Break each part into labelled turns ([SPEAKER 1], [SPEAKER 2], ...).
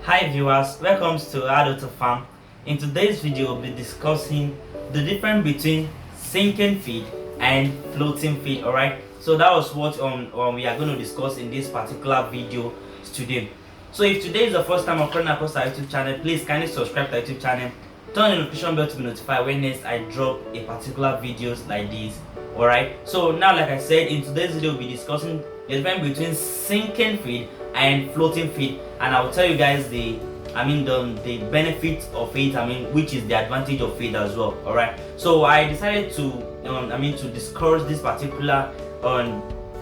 [SPEAKER 1] Hi viewers, welcome to Addota Farm. In today's video, we'll be discussing the difference between sinking feed and floating feed. Alright, so that was what we are going to discuss in this particular video today. So if today is the first time of coming across our YouTube channel, please kindly subscribe to our YouTube channel, turn the notification bell to be notified when next I drop a particular videos like this. Alright, so now like I said, in today's video we'll be discussing the difference between sinking feed and floating feed, and I will tell you guys the benefits of it, which is the advantage of it as well. All right, so I decided to discuss this particular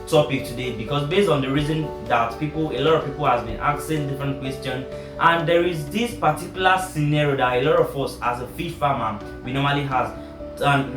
[SPEAKER 1] topic today because based on the reason that a lot of people has been asking different questions, and there is this particular scenario that a lot of us as a fish farmer we normally has, and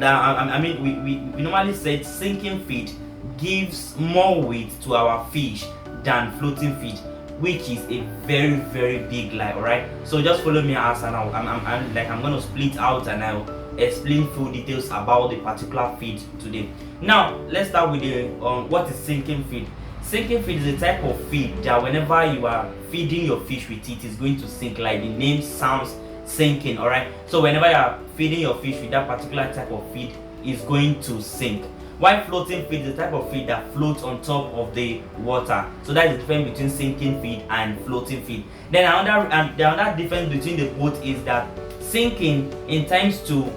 [SPEAKER 1] we normally said sinking feed gives more weight to our fish than floating feed, which is a very big lie. All right, so just follow me as and I'm going to split out and I'll explain full details about the particular feed today. Now let's start with the what is sinking feed. Sinking feed is a type of feed that whenever you are feeding your fish with it is going to sink, like the name sounds, sinking. All right, so whenever you are feeding your fish with that particular type of feed is going to sink. While floating feed is the type of feed that floats on top of the water. So that is the difference between sinking feed and floating feed. Then another difference between the both is that sinking in times to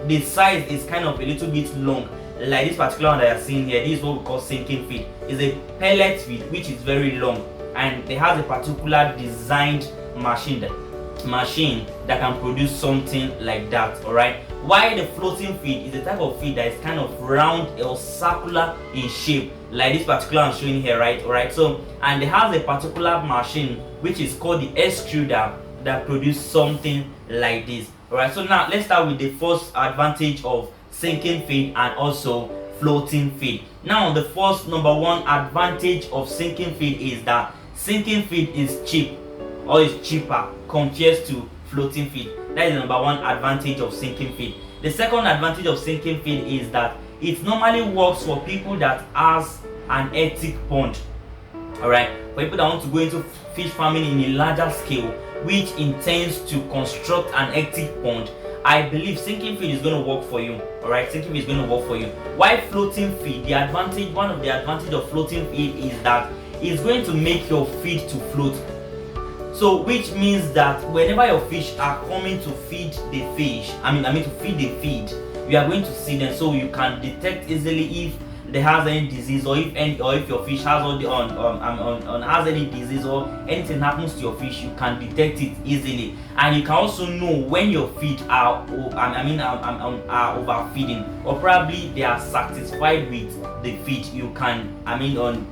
[SPEAKER 1] the size is kind of a little bit long. Like this particular one that you are seeing here, this is what we call sinking feed. It's a pellet feed which is very long, and it has a particular designed machine that can produce something like that. All right, while the floating feed is a type of feed that is kind of round or circular in shape, like this particular I'm showing here, right? All right, so and it has a particular machine which is called the extruder that produces something like this. All right, so now let's start with the first advantage of sinking feed and also floating feed. Now the first number one advantage of sinking feed is that sinking feed is cheap, or is cheaper compared to floating feed. That is the number one advantage of sinking feed. The second advantage of sinking feed is that it normally works for people that has an hectic pond. Alright, for people that want to go into fish farming in a larger scale, which intends to construct an hectic pond, I believe sinking feed is going to work for you. Alright, sinking feed is going to work for you. While floating feed, one of the advantage of floating feed is that it's going to make your feed to float. So which means that whenever your fish are coming to feed the fish, to feed the feed, you are going to see them, so you can detect easily if there has any disease, or if your fish has has any disease or anything happens to your fish, you can detect it easily. And you can also know when your feed are overfeeding, or probably they are satisfied with the feed. You can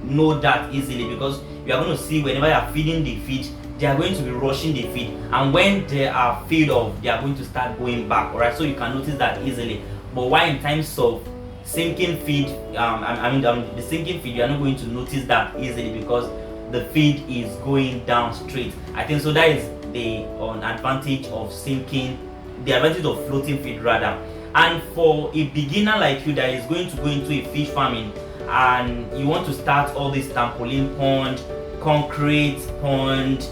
[SPEAKER 1] know that easily, because you are going to see whenever you are feeding the feed, they are going to be rushing the feed, and when they are filled up, they are going to start going back. Alright, so you can notice that easily. But while in times of sinking feed, the sinking feed, you are not going to notice that easily because the feed is going down straight. I think so. That is the advantage of sinking, the advantage of floating feed rather. And for a beginner like you that is going to go into a fish farming and you want to start all this trampoline pond, concrete pond,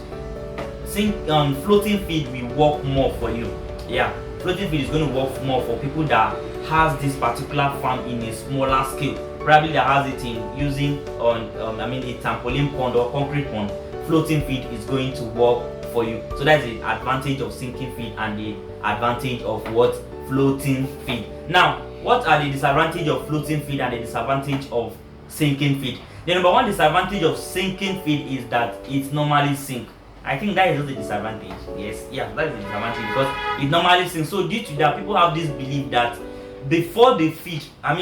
[SPEAKER 1] floating feed will work more for you. Yeah, floating feed is going to work more for people that has this particular farm in a smaller scale, probably that has it in using a trampoline pond or concrete pond. Floating feed is going to work for you. So that's the advantage of sinking feed and the advantage of what floating feed. Now, what are the disadvantage of floating feed and the disadvantage of sinking feed? The number one disadvantage of sinking feed is that it normally sinks. I think that is also a disadvantage. That is a disadvantage because it normally sinks. So due to that, people have this belief that before the fish are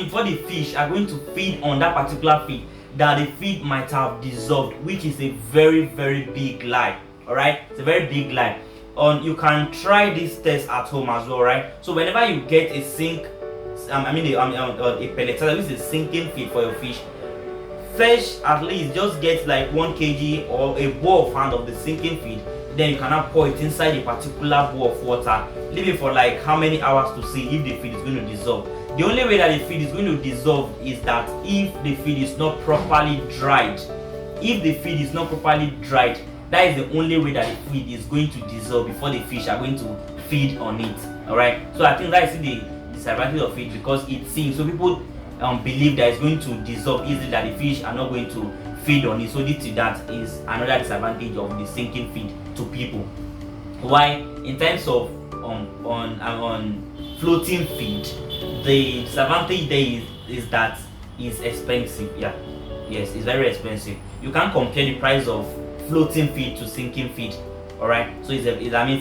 [SPEAKER 1] going to feed on that particular feed, that the feed might have dissolved, which is a very big lie. Alright, it's a very big lie. You can try this test at home as well, right? So whenever you get a pellet, which is a sinking feed for your fish, first at least just get like 1 kg or a bowl of hand of the sinking feed. Then you cannot pour it inside a particular bowl of water. Leave it for like how many hours to see if the feed is going to dissolve. The only way that the feed is going to dissolve is that if the feed is not properly dried. If the feed is not properly dried, That is the only way that the feed is going to dissolve before the fish are going to feed on it. Alright, so I think that is the disadvantage of it, because it sinks. So people believe that it's going to dissolve easily, that the fish are not going to feed on it. So that is another disadvantage of the sinking feed to people. Why, in terms of on floating feed, the disadvantage there is that it's expensive. Yes, it's very expensive. You can't compare the price of floating feed to sinking feed. Alright, so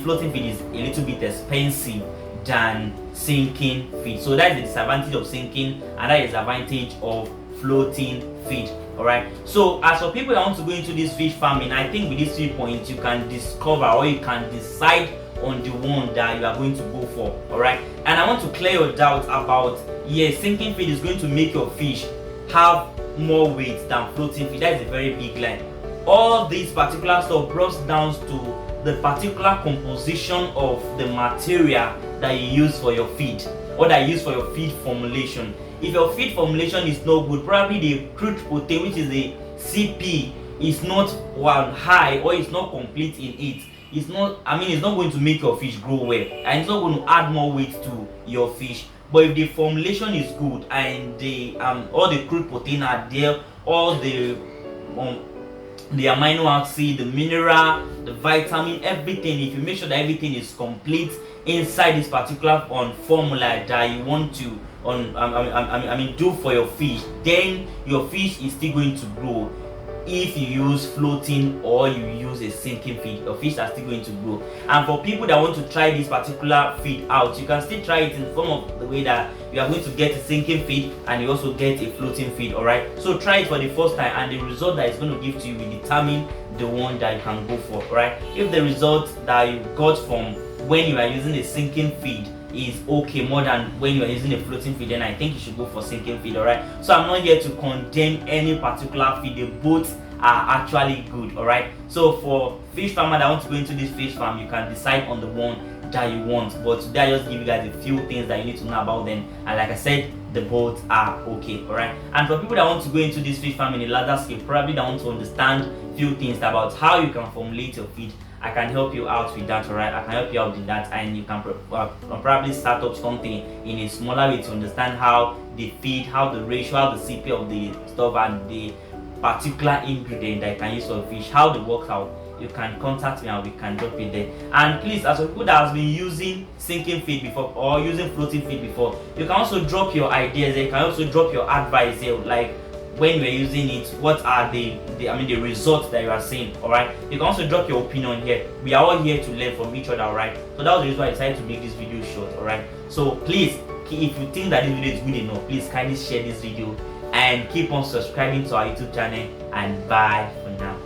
[SPEAKER 1] floating feed is a little bit expensive than sinking feed. So that is the disadvantage of sinking, and that is the advantage of floating feed. Alright, so as for people that want to go into this fish farming, I think with these 3 points you can discover, or you can decide on the one that you are going to go for. Alright, and I want to clear your doubt about, yes, sinking feed is going to make your fish have more weight than floating feed. That is a very big lie. All this particular stuff boils down to the particular composition of the material that you use for your feed, or that you use for your feed formulation. If your feed formulation is not good, probably the crude protein, which is the CP, is not high, or it's not complete in it. It's not going to make your fish grow well, and it's not going to add more weight to your fish. But if the formulation is good, and the all the crude protein are there, all the amino acid, the mineral, the vitamin, everything, if you make sure that everything is complete inside this particular formula that you want to do for your fish, then your fish is still going to grow. If you use floating or you use a sinking feed, your fish are still going to grow. And for people that want to try this particular feed out, you can still try it in form of the way that you are going to get a sinking feed and you also get a floating feed. Alright, so try it for the first time, and the result that it's going to give to you will determine the one that you can go for. Alright, if the result that you got from when you are using a sinking feed is okay more than when you are using a floating feed, then I think you should go for sinking feed. Alright, so I'm not here to condemn any particular feed. They both are actually good. Alright, so for fish farmer that want to go into this fish farm, you can decide on the one that you want. But today I just give you guys a few things that you need to know about them, and like I said, the both are okay. Alright, and for people that want to go into this fish farm in a larger scale, probably that want to understand few things about how you can formulate your feed, I can help you out with that. Alright, I can help you out with that, and you can probably start up something in a smaller way to understand how the feed, how the ratio, how the CP of the stuff, and the particular ingredient that you can use for fish, how they work out. You can contact me and we can drop it there. And please, as for people that has been using sinking feed before or using floating feed before, you can also drop your ideas there. You can also drop your advice here, like when you're using it, what are the results that you are seeing. Alright, you can also drop your opinion here. We are all here to learn from each other. Alright, so that was the reason why I decided to make this video short. Alright, so please, if you think that this video is good enough, please kindly share this video and keep on subscribing to our YouTube channel, and bye for now.